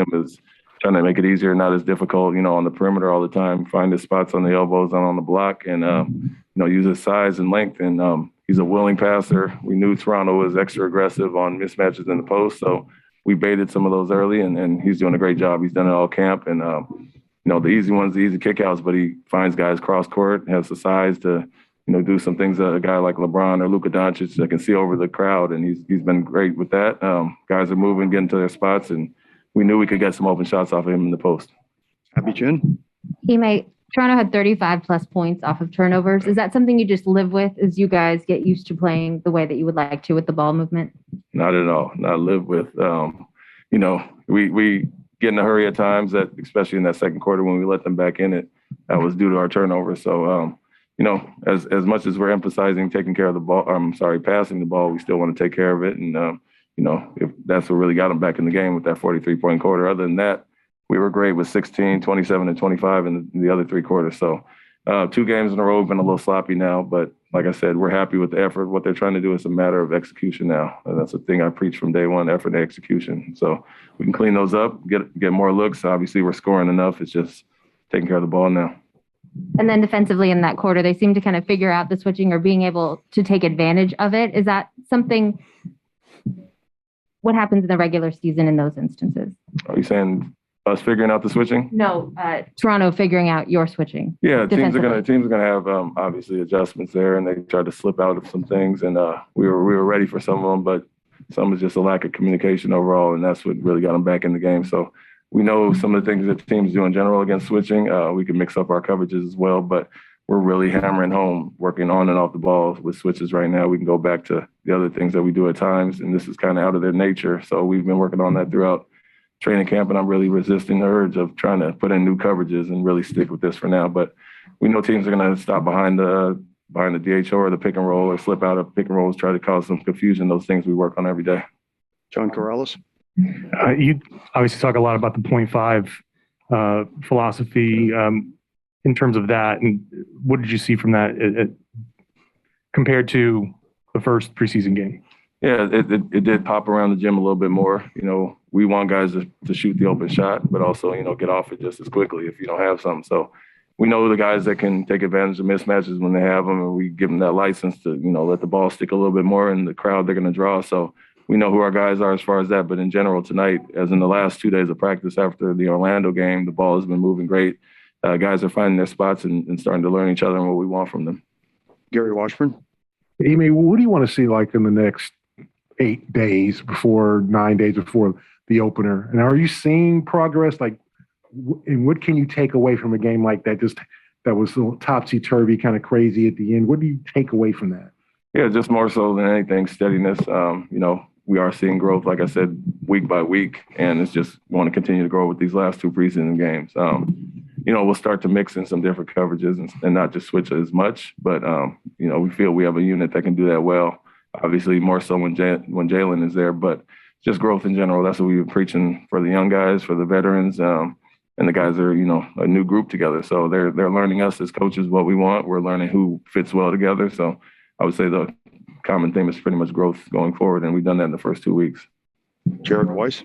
him is trying to make it easier, not as difficult, on the perimeter all the time, find his spots on the elbows and on the block, and, use his size and length. And he's a willing passer. We knew Toronto was extra aggressive on mismatches in the post, so we baited some of those early, and he's doing a great job. He's done it all camp. And, the easy ones, the easy kickouts, but he finds guys cross court, has the size to, do some things that a guy like LeBron or Luka Doncic that can see over the crowd, and he's been great with that. Guys are moving, getting to their spots, and we knew we could get some open shots off of him in the post. Happy Jen. Toronto had 35-plus points off of turnovers. Is that something you just live with as you guys get used to playing the way that you would like to with the ball movement? Not at all. Not live with. We get in a hurry at times, that especially in that second quarter when we let them back in it. That was due to our turnover. So, as much as we're emphasizing taking care of the ball, passing the ball, we still want to take care of it. And, if that's what really got them back in the game with that 43-point quarter. Other than that, we were great with 16, 27, and 25 in the other three quarters. So 2 games in a row have been a little sloppy now. But like I said, we're happy with the effort. What they're trying to do is a matter of execution now. And that's the thing I preach from day one, effort and execution. So we can clean those up, get more looks. Obviously, we're scoring enough. It's just taking care of the ball now. And then defensively in that quarter, they seem to kind of figure out the switching or being able to take advantage of it. Is that something? What happens in the regular season in those instances? Are you saying us figuring out the switching? No, Toronto figuring out your switching. Yeah, teams are gonna have obviously adjustments there, and they try to slip out of some things, and we were ready for some of them, but some is just a lack of communication overall, and that's what really got them back in the game. So we know some of the things that teams do in general against switching. We can mix up our coverages as well, but we're really hammering home, working on and off the ball with switches right now. We can go back to the other things that we do at times, and this is kind of out of their nature. So we've been working on that throughout training camp, and I'm really resisting the urge of trying to put in new coverages and really stick with this for now. But we know teams are going to stop behind the DHO or the pick and roll or slip out of pick and rolls, try to cause some confusion. Those things we work on every day. John Corrales. You obviously talk a lot about the 0.5 philosophy in terms of that. And what did you see from that compared to the first preseason game? Yeah, it did pop around the gym a little bit more. We want guys to shoot the open shot, but also, get off it just as quickly if you don't have something. So we know the guys that can take advantage of mismatches when they have them, and we give them that license to, let the ball stick a little bit more in the crowd they're going to draw. So we know who our guys are as far as that. But in general, tonight, as in the last 2 days of practice after the Orlando game, the ball has been moving great. Guys are finding their spots and starting to learn each other and what we want from them. Gary Washburn. Ime, what do you want to see like in the next 9 days before the opener? And are you seeing progress? And what can you take away from a game like that? That was a little topsy-turvy, kind of crazy at the end. What do you take away from that? Yeah, just more so than anything, steadiness. We are seeing growth, like I said, week by week, and it's just want to continue to grow with these last 2 preseason games. We'll start to mix in some different coverages and not just switch as much, but we feel we have a unit that can do that well. Obviously, more so when Jalen is there, but just growth in general. That's what we've been preaching for the young guys, for the veterans, and the guys are, a new group together. So they're learning us as coaches what we want. We're learning who fits well together. So I would say the common theme is pretty much growth going forward, and we've done that in the first 2 weeks. Jared Weiss.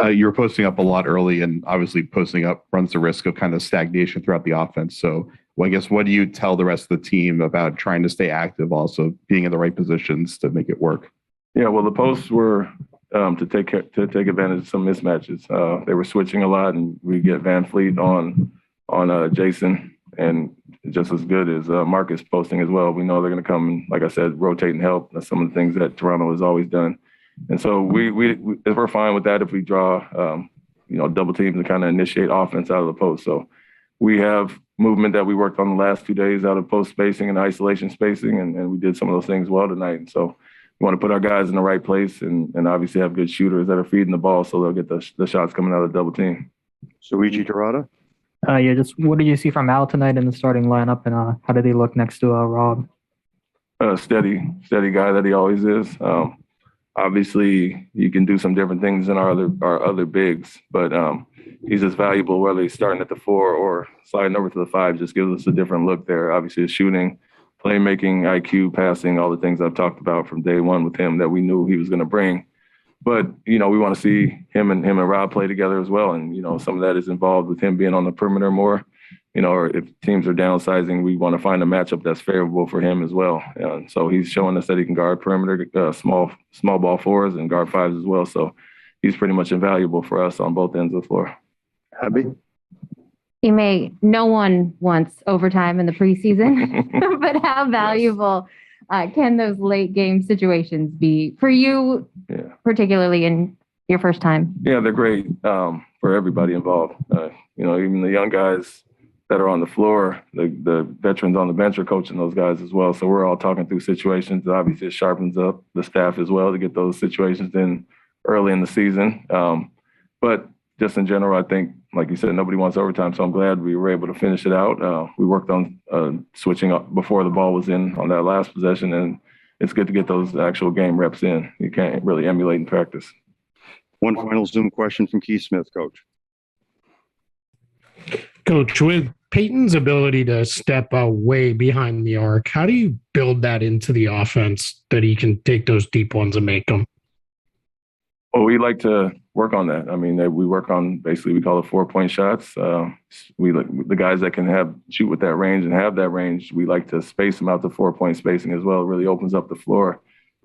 You're posting up a lot early, and obviously posting up runs the risk of kind of stagnation throughout the offense. So I guess what do you tell the rest of the team about trying to stay active, also being in the right positions to make it work? Yeah, well, the posts were to take advantage of some mismatches. They were switching a lot, and we get Van Fleet on Jason, and just as good as Marcus posting as well. We know they're going to come and, like I said, rotate and help. That's some of the things that Toronto has always done. And so we're fine with that if we draw, double teams and kind of initiate offense out of the post. So we have movement that we worked on the last 2 days out of post spacing and isolation spacing, and we did some of those things well tonight. And so we want to put our guys in the right place and obviously have good shooters that are feeding the ball so they'll get the shots coming out of the double team. So Luigi Dorada. Just what did you see from Al tonight in the starting lineup, and how did he look next to Rob? Steady guy that he always is. Obviously, you can do some different things than our other bigs, but he's as valuable whether he's starting at the 4 or sliding over to the 5. Just gives us a different look there. Obviously, his shooting, playmaking, IQ, passing, all the things I've talked about from day one with him that we knew he was going to bring. But, you know, we want to see him and Rob play together as well. And, you know, some of that is involved with him being on the perimeter more, you know, or if teams are downsizing, we want to find a matchup that's favorable for him as well. And so he's showing us that he can guard perimeter, small ball fours and guard fives as well. So he's pretty much invaluable for us on both ends of the floor. Abby? Ime, no one wants overtime in the preseason, but how valuable can those late game situations be for you, particularly in your first time? Yeah, they're great for everybody involved. You know, even the young guys that are on the floor, the veterans on the bench are coaching those guys as well. So we're all talking through situations. Obviously, it sharpens up the staff as well to get those situations in early in the season. But just in general, I think, like you said, nobody wants overtime. So I'm glad we were able to finish it out. We worked on switching up before the ball was in on that last possession, and it's good to get those actual game reps in. You can't really emulate in practice. One final Zoom question from Keith Smith, Coach. Coach, with Peyton's ability to step way behind the arc, how do you build that into the offense that he can take those deep ones and make them? Well, we like to work on that. I mean, we work on basically we call it 4-point shots. The guys that can shoot with that range and have that range, we like to space them out to 4-point spacing as well. It really opens up the floor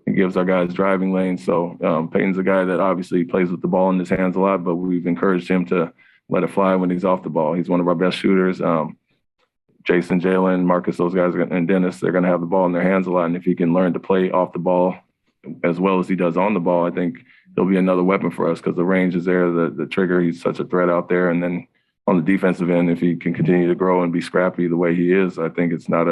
and gives our guys driving lanes. So Peyton's a guy that obviously plays with the ball in his hands a lot, but we've encouraged him to let it fly when he's off the ball. He's one of our best shooters. Jason, Jalen, Marcus, those guys, and Dennis, they're going to have the ball in their hands a lot. And if he can learn to play off the ball as well as he does on the ball, I think he'll be another weapon for us because the range is there, the trigger, he's such a threat out there. And then on the defensive end, if he can continue to grow and be scrappy the way he is, I think it's not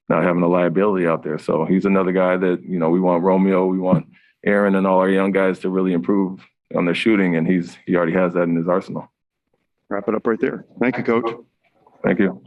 having a liability out there. So he's another guy that, you know, we want Romeo, we want Aaron and all our young guys to really improve on their shooting, and he already has that in his arsenal. Wrap it up right there. Thank you, Coach. Thank you.